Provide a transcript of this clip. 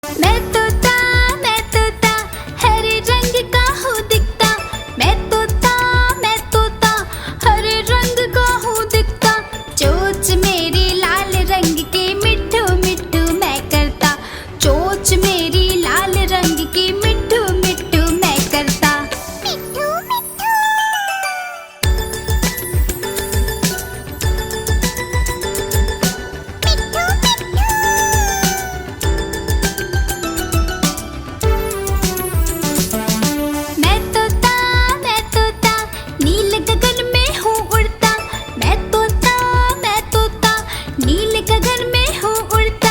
मैं तोता हरे रंग का हूँ दिखता। मैं तोता हरे रंग का हूँ दिखता। चोंच मेरी लाल रंग की मिट्ठू मिट्ठू मैं करता। चोंच मेरी लाल रंग की मिट्ठू मिट्ठू मैं करता। मिट्ठू मिट्ठू। मैं तोता नील गगन में हूँ उड़ता। मैं तोता नील गगन में हूँ उड़ता।